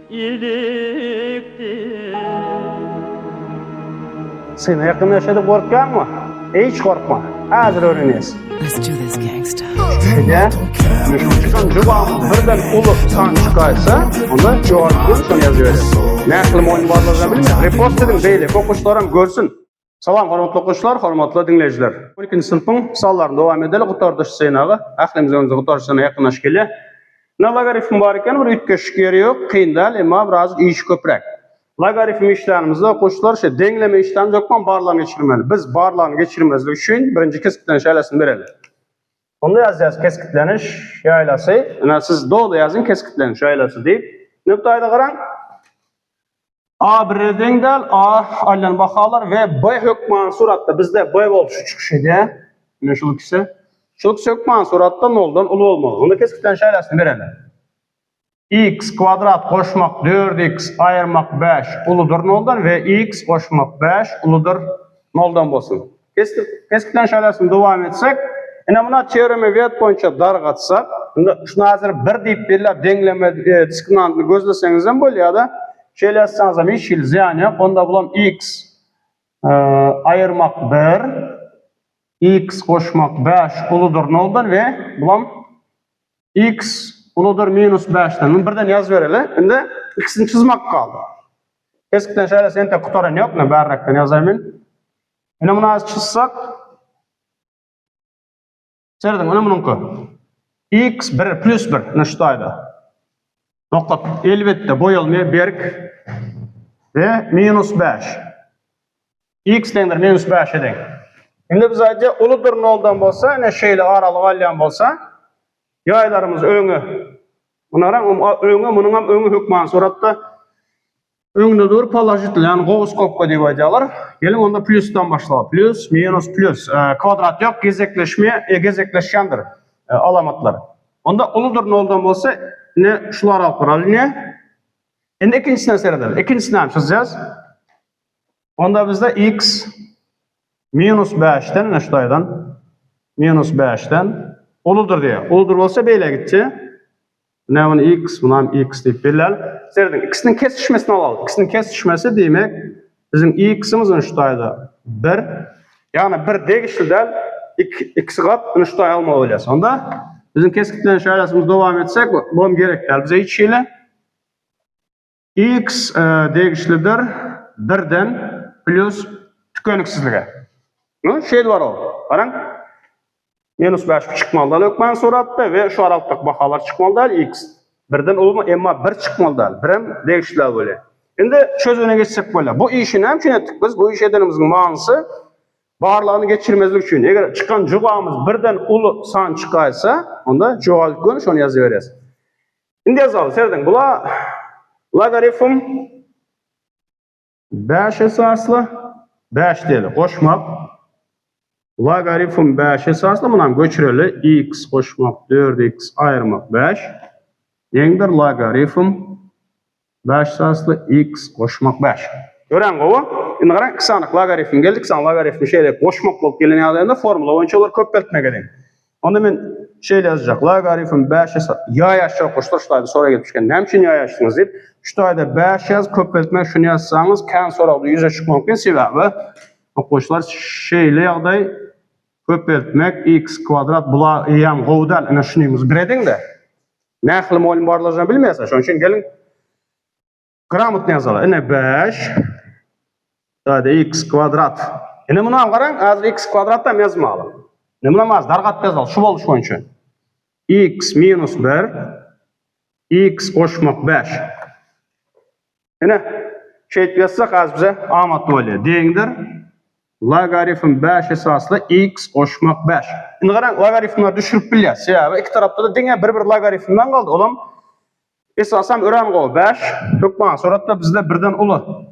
iyiliktir. Sen yakın yaşadı korkan mı? Hiç korkma. Hazır öğreniyorsun. Let's do this, gangsta. Ya, çıkan cevabı birden ulu san çıkarsa, onda cevabını son yazıyor. Ne kılım oyun varlığını bilmiyorum. Repost edin değil, okuşlarım görsün. Salam, hormatly okuşlar, hormatly dinleyiciler. 12. sınıfın sallarını devam edelim. Qutardaş saynağı, aklımız önce qutardaşına yakınlaş geliyor. Ne logarifm var iken bir ütkeş geri yok, kıyındal, ama biraz iş köprek. Logarifm işlerimizde okuşlar dengleme işlerimiz yokman barlarını geçirmeli. Biz barlarını geçirmezlik için birinci keskitleniş ailesini verelim. Onda yazacağız keskitleniş yaylası. Yani siz doğru yazın keskitleniş yaylası deyip. Nöqtayda qaran. A birden dal A aylan bakalar ve B hükman suratta bizde B olup şu çıkış ede. Ne şuluk ise. Şuluk hükman suratta noldan ulu olmalı. Onda keskitleniş yaylasını verelim. X kvadrat koşmak 4x ayırmak 5 uludur noldan ve x koşmak 5 uludur noldan bolsun. Keskitleniş yaylasını devam etsek. Ene buna teorema viyat boyunca dargatsak, şunu hazır bir deyip belirlep dengleme diskriminantını gözlesengizden böyle ya da şöyle yazsanız da hiç ziyan yok. Onda bulam x ayırmak 1, x koşmak 5 uludur noldan ve bulam x uludur minus 5'ten. Birden yaz verelim. Şimdi ikisini çizmek kaldı. Eskiden şöyle sen de kuturan yok ne berraktan yazayım. Ene buna az çizsek Serdin, ona bununku. X 1 plus 1 neştaydı. Nokta elbette boyalmaya berk ve minus 5. X denir minus 5 edin. Şimdi biz ayrıca uludur noldan bolsa, ne şeyle aralık alyan bolsa, yaylarımız öňe. Bunların öňe, bunun öňe hükman suratta öňde dur palajitli, yani govuskopka diye ayjalar. Gelin onda plusdan başlayalım. Plus, minus, plus. Kvadrat yok, gezekleşkendir alamatlar. Onda uludur noldan bolsa, ne şular alqıral, ne? Endi ikincisine seyredelim. İkincisine hem çizeceğiz. Onda bizde x minus 5'ten, ne şutaydan? Minus 5'ten uludur diye. Uludur bolsa beyle gitti. Ne bunu x, bunam x deyip belirleyelim. Seyredin, ikisinin kesişmesini alalım. İkisinin kesişmesi demek, bizim x'imizin şutayda 1, yani 1 degişli del, ikisi kat şutay alma olayız. Onda bizim keskitleniş ailesimiz devam etsek, bu gerek değil. Bize hiç şeyle x degişlidir 1'den plus tükönüksüzlüğe. Şey var o. Baran. Minus 5 çıkmalıdan ökmen suratta ve şu aralıktak bakalar çıkmalıdan x. Birden olma emma 1 çıkmalıdan. Birim değiştiler böyle. Şimdi çözüne geçsek böyle. Bu işi ne için ettik biz? Bu iş edenimizin manası barlarını geçirmezlik için. Eğer çıkan cevabımız birden ulu san çıkarsa onda cevap görüş onu yazıveririz. Şimdi yazalım. Seyredin. Bula logaritm 5 esaslı 5 değil. Koşmak. Logaritm 5 esaslı bundan göçüreli x koşmak 4x ayırmak 5. Yengdir logaritm 5 esaslı x koşmak 5. Gören govu. Şimdi qaran iki sanık logaritm geldik. San logaritm şeyle koşmak bolup gelen ýagdaýynda formula boýunça olar köpeltme gerek. Onda men şeyle yazacak. Logaritm 5 esaslı ýa-ýaşça koşturuşlaýdy sonra gelipken. Näme üçin ýa-ýaşdyňyz dip? Şu taýda 5 yaz köpeltme şunu yazsanız kan soragy ýüze çykmak mümkin sebäbi okuşlar şeyle ýagdaý köpeltmek x kvadrat bula ýam gowdal ana şunymiz biredin de. Nähli molim barlaryny bilmeýärsiň. Şoň üçin gelin grammatny ýazalar. Ene 5 taýda x kvadrat. Ene muny garaň, hazır x kvadratdan ýazmaly. Ne muny az dargat ýazal, şu boluş boýunça. X minus 1 x koşmak 5. Ene şeýit ýazsak az bize amat bolýar. Deňdir logaritm 5 esaslı x koşmak 5. Indi qaraň logaritmlar düşürüp bilýär. Sebäbi iki tarapda da deňe bir logaritmdan galdy. Olam esasam ören gowy 5. Hökman suratda bizde birden ulu.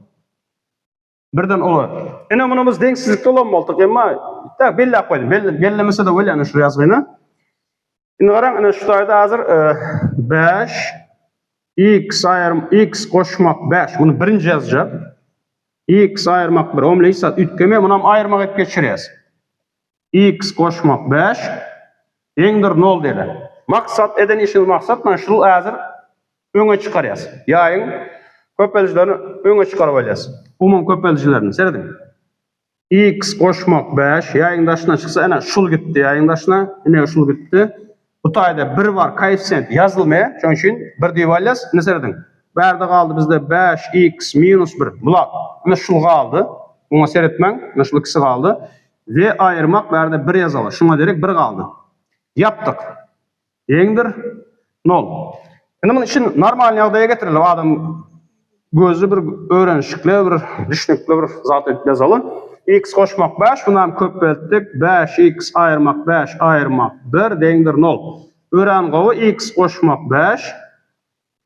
Birden ulu. Ene muny biz deňsizlikde olanmaldyk, emma tak belli qoýdum. Bellemese de bolýar ana şu ýazgyny. Indi qaraň ana şu taýda hazır 5 x ayırım x koşmak 5. Bunu birinci yazacak. X ayırmak 1. Omle isat ütkeme bunam ayırmak et geçiriyaz. X koşmak 5. Eňdir 0 dedi. Maksat eden işin maksat mana şu hazır öňe çykaryasy. Ýaýyň köpeljilerini öňe çykaryp alýasy. Umum köpeljilerini serediň. X koşmak 5, ýaýyň daşyna çyksa, ana şul gitdi, ýaýyň daşyna, ine şul gitdi. Bu taýda 1 bar, koeffisient ýazylmaýar, şoň üçin 1 diýip alýas, ne serediň? Bärde galdy bizde 5x minus 1. Bular, ana şul galdy. Buna seretmeň, ana şul ikisi galdy. Ve aýyrmak bärde 1 ýazaly. Şuňa derek 1 galdy. Yaptık. Eňdir 0. Indi bunu için normal ýagdaýa getirilip adam gözü bir öğrenişikli, bir düşünükli bir zat etip yazalı. X koşmak 5, bundan köpeltdik. 5x aýyrmak 5 aýyrmak 1 deňdir 0. Ören gowy x koşmak 5,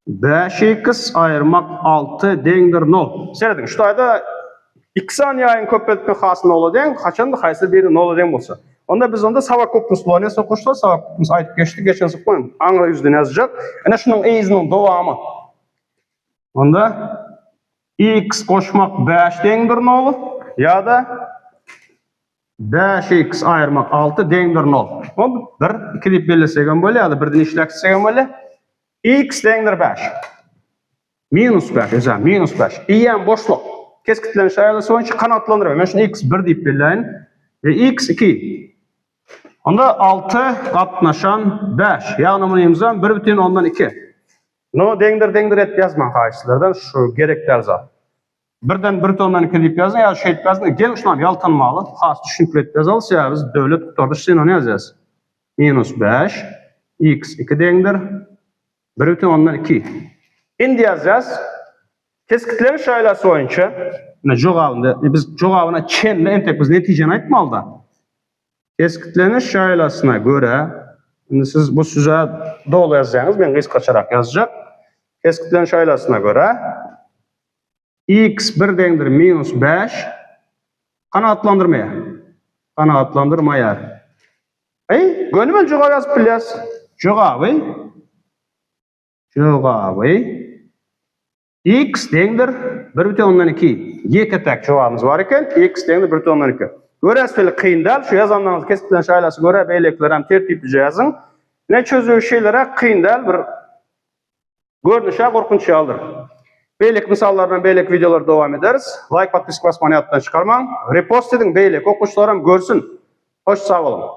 5x aýyrmak 6 deňdir 0. Serediň, şu taýda iki saniýaýyň köpeltme hasynda boladiň, haçanda haýsy biri 0 deň bolsa. Onda biz onda savakopnus bolanysa koşsa savakopnus aýtyp geçdik, geçensi goýun. Aňra ýüzden ýazjak. Ana şunyň eýiziniň dowamy. Onda x koşmak 5 deňdir 0 ýa-da 5x aýyrmak 6 deňdir 0. Boldy. 1 2 diýip belläsegem bolýar, ýa-da 1-den işleksegem bolýar. X deňdir 5. Minus 5, esa minus 5. Iýen boşluk. Keskitleniş aýalasy boýunça kanatlandyryp, men şunu x 1 diýip belläýin. Ve x 2. Onda 6 gatnaşan 5. Ýagny bunu ýazsam 1/2. No deňdir etip ýazman haýyslardan şu gerekli zat. 1-den 1/2 diýip ýazan ýa şeýit ýazan gel şunam ýaltanmaly, has düşünükli etip ýazalsa ýa biz döwlet tutardy şeýle onu ýazýas. Minus 5 x 2 deňdir 1/2. Indi ýazýas. Keskitleniş aýalasy boýunça ne jogabynda biz jogabyna çenle entek biz netijeni aýtmaly da. Keskitleniş aýalasyna göre, indi siz bu süze dolu ýazýaňyz, men gysgaçarak ýazjak. Keskitleniş aýalasyna göre x 1 deňdir minus 5 kanatlandyrmaýar. Kanatlandyrmaýar. Gönümel jogaby ýazyp bilýäs. Jogaby x deňdir 1/2. Ýeketek jogabymyz bar eken, x deňdir 1/2. Göreseli kıyındal, şu yazanlarınız keskitleniş aýalasy göre beýlekler hem tertipli ýazyn. Ne çözüğü şeylere kıyındal bir görnüşe korkunç aldır. Beýlek misallardan beýlek videolar dowam ederiz. Like, podpiska basmany ýatdan çykarmaň. Repost ediň, beýlek okuwçylaram görsün. Hoş sağ olun.